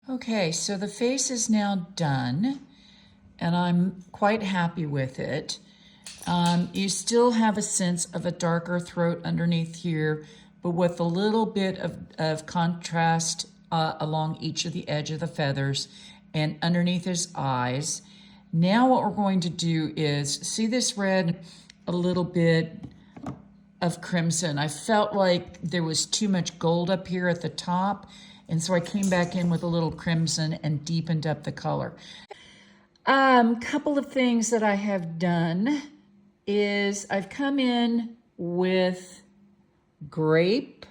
Okay, so the face is now done, and I'm quite happy with it. You still have a sense of a darker throat underneath here, but with a little bit of contrast along each of the edge of the feathers and underneath his eyes. Now what we're going to do is, see this red, a little bit of crimson. I felt like there was too much gold up here at the top, and so I came back in with a little crimson and deepened up the color. Couple of things that I have done is I've come in with Grape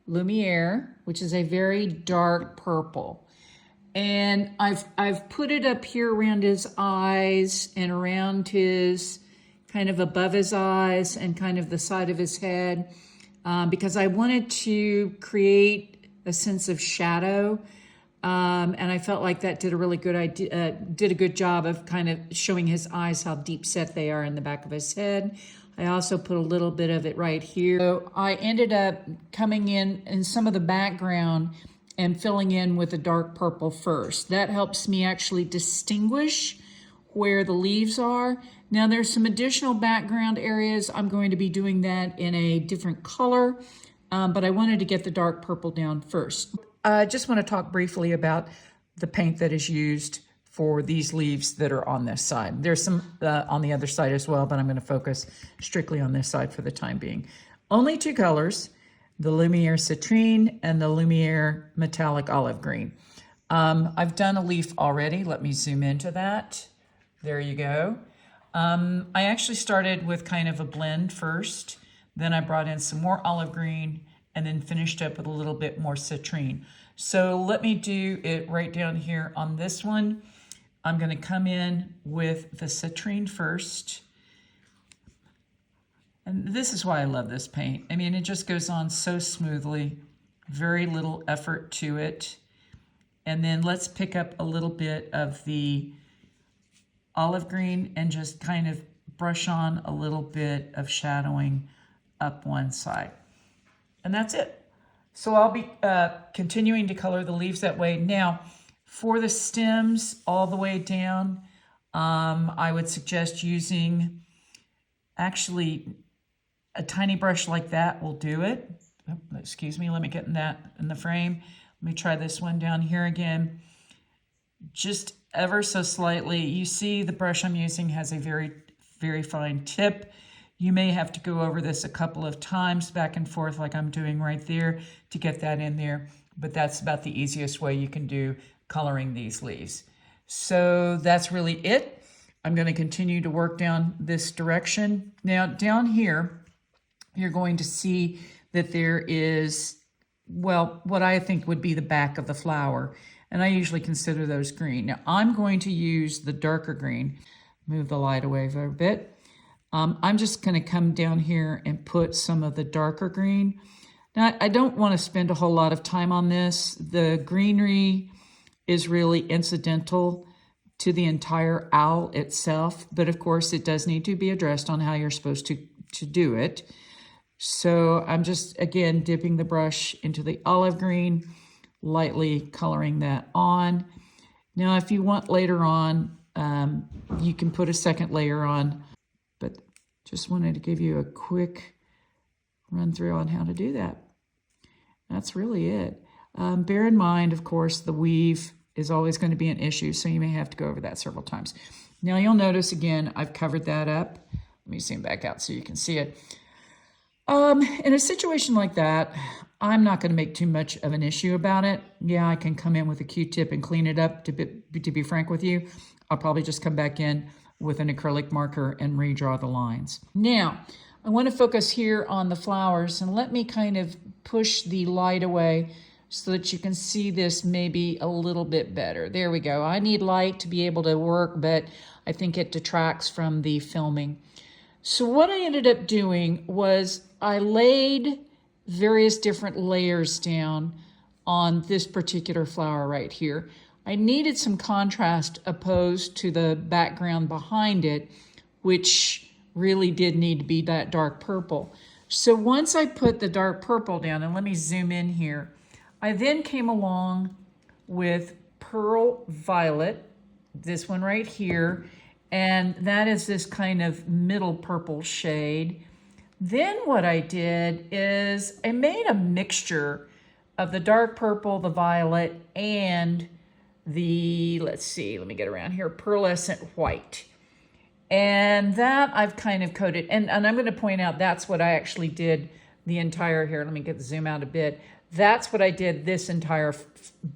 Lumiere, which is a very dark purple. And I've put it up here around his eyes and around his, kind of above his eyes and kind of the side of his head, because I wanted to create a sense of shadow. And I felt like that did a really good idea, did a good job of kind of showing his eyes how deep set they are in the back of his head. I also put a little bit of it right here. So I ended up coming in some of the background and filling in with a dark purple first. That helps me actually distinguish where the leaves are. Now there's some additional background areas. I'm going to be doing that in a different color, but I wanted to get the dark purple down first. I just want to talk briefly about the paint that is used for these leaves that are on this side. There's some on the other side as well, but I'm going to focus strictly on this side for the time being. Only two colors, the Lumiere Citrine and the Lumiere Metallic Olive Green. I've done a leaf already. Let me zoom into that. There you go. I actually started with kind of a blend first. Then I brought in some more olive green and then finished up with a little bit more citrine. So let me do it right down here on this one. I'm going to come in with the citrine first. And this is why I love this paint. I mean, it just goes on so smoothly, very little effort to it. And then let's pick up a little bit of the olive green and just kind of brush on a little bit of shadowing up one side. And that's it. So I'll be continuing to color the leaves that way. Now, for the stems all the way down, I would suggest using actually a tiny brush like that will do it. Oh, excuse me, let me get in that in the frame. Let me try this one down here again. Just ever so slightly. You see the brush I'm using has a very, very fine tip. You may have to go over this a couple of times back and forth like I'm doing right there to get that in there, but that's about the easiest way you can do coloring these leaves. So that's really it. I'm going to continue to work down this direction. Now down here, you're going to see that there is, well, what I think would be the back of the flower, and I usually consider those green. Now I'm going to use the darker green. Move the light away for a bit. I'm just going to come down here and put some of the darker green. Now, I don't want to spend a whole lot of time on this. The greenery is really incidental to the entire owl itself, but of course it does need to be addressed on how you're supposed to do it. So I'm just, again, dipping the brush into the olive green, lightly coloring that on. Now, if you want later on, you can put a second layer on, but just wanted to give you a quick run through on how to do that. That's really it. Bear in mind, of course, the weave is always going to be an issue, so you may have to go over that several times. Now you'll notice again, I've covered that up. Let me zoom back out so you can see it. In a situation like that, I'm not going to make too much of an issue about it. Yeah, I can come in with a Q-tip and clean it up. To be frank with you, I'll probably just come back in with an acrylic marker and redraw the lines. Now, I want to focus here on the flowers, and let me kind of push the light away so that you can see this maybe a little bit better. There we go. I need light to be able to work, but I think it detracts from the filming. So what I ended up doing was I laid various different layers down on this particular flower right here. I needed some contrast opposed to the background behind it, which really did need to be that dark purple. So once I put the dark purple down, and let me zoom in here, I then came along with Pearl Violet, this one right here, and that is this kind of middle purple shade. Then what I did is I made a mixture of the dark purple, the violet, and the, let's see, let me get around here, pearlescent white. And that I've kind of coated, and I'm going to point out that's what I actually did the entire here. Let me get the zoom out a bit. That's what I did this entire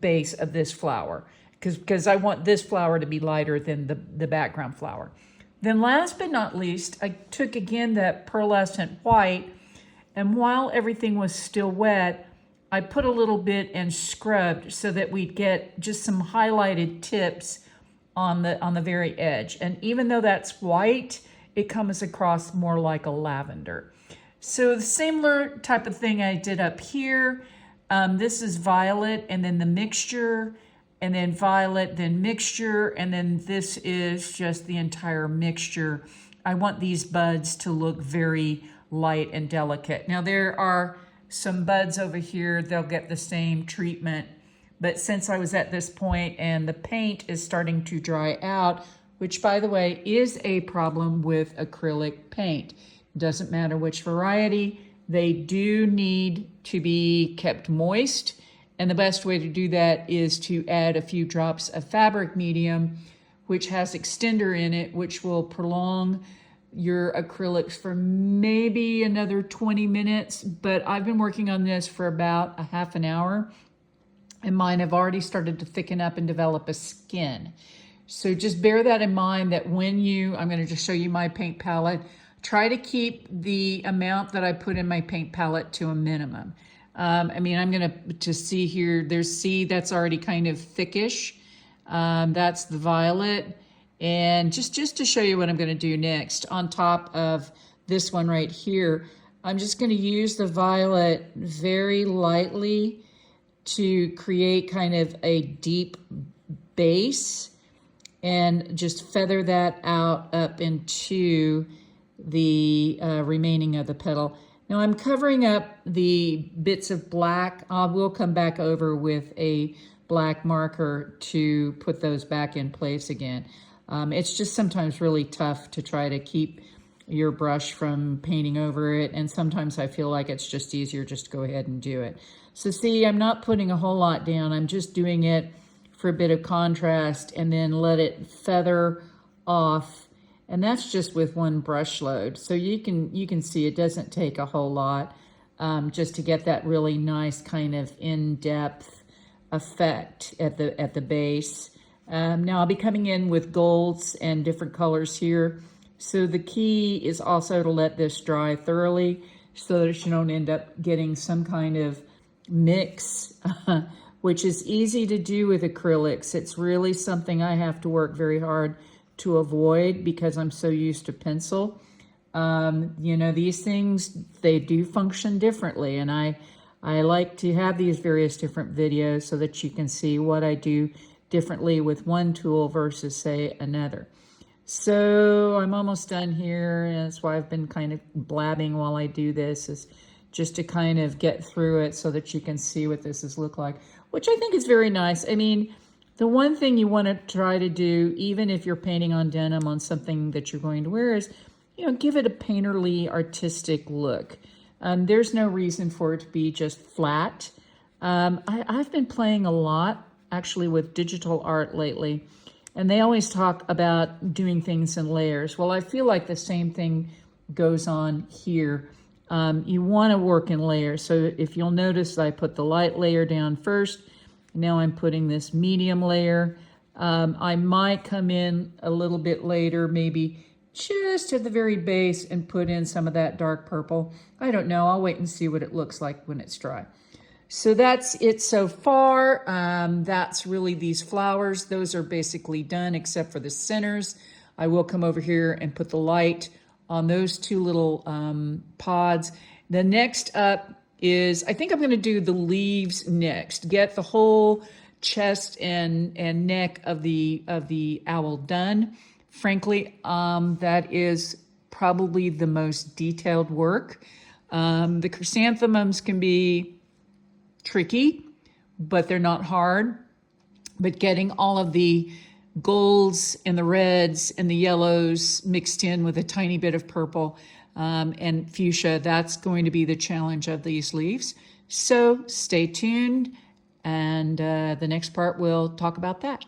base of this flower, because I want this flower to be lighter than the background flower. Then last but not least, I took again that pearlescent white, and while everything was still wet, I put a little bit and scrubbed so that we'd get just some highlighted tips on the very edge. And even though that's white, it comes across more like a lavender. So the similar type of thing I did up here. This is violet, and then the mixture, and then violet, then mixture, and then this is just the entire mixture. I want these buds to look very light and delicate. Now there are some buds over here, they'll get the same treatment, but since I was at this point and the paint is starting to dry out, which by the way is a problem with acrylic paint. Doesn't matter which variety, they do need to be kept moist. And the best way to do that is to add a few drops of fabric medium, which has extender in it, which will prolong your acrylics for maybe another 20 minutes. But I've been working on this for about a half an hour, and mine have already started to thicken up and develop a skin. So just bear that in mind, that when I'm going to just show you my paint palette, try to keep the amount that I put in my paint palette to a minimum. I mean, I'm going to see here, that's already kind of thickish. That's the violet. And just to show you what I'm going to do next, on top of this one right here, I'm just going to use the violet very lightly to create kind of a deep base and just feather that out up into the remaining of the petal. Now I'm covering up the bits of black. I will come back over with a black marker to put those back in place again. It's just sometimes really tough to try to keep your brush from painting over it, and sometimes I feel like it's just easier just to go ahead and do it. So see, I'm not putting a whole lot down. I'm just doing it for a bit of contrast and then let it feather off. And that's just with one brush load. So you can see it doesn't take a whole lot just to get that really nice kind of in-depth effect at the base. Now I'll be coming in with golds and different colors here. So the key is also to let this dry thoroughly so that you don't end up getting some kind of mix, which is easy to do with acrylics. It's really something I have to work very hard to avoid because I'm so used to pencil. You know, these things, they do function differently, and I like to have these various different videos so that you can see what I do differently with one tool versus, say, another. So I'm almost done here, and that's why I've been kind of blabbing while I do this, is just to kind of get through it so that you can see what this is look like, which I think is very nice. I mean, the one thing you want to try to do, even if you're painting on denim on something that you're going to wear, is, you know, give it a painterly, artistic look. There's no reason for it to be just flat. I've been playing a lot, actually, with digital art lately, and they always talk about doing things in layers. Well, I feel like the same thing goes on here. You want to work in layers. So if you'll notice, I put the light layer down first. Now I'm putting this medium layer. I might come in a little bit later, maybe just at the very base, and put in some of that dark purple. I don't know. I'll wait and see what it looks like when it's dry. So that's it so far. That's really these flowers. Those are basically done except for the centers. I will come over here and put the light on those two little pods. The next up is, I think I'm going to do the leaves next. Get the whole chest and neck of the owl done. Frankly, that is probably the most detailed work. The chrysanthemums can be tricky, but they're not hard. but getting all of the golds and the reds and the yellows mixed in with a tiny bit of purple and fuchsia, that's going to be the challenge of these leaves. So stay tuned, and the next part we'll talk about that.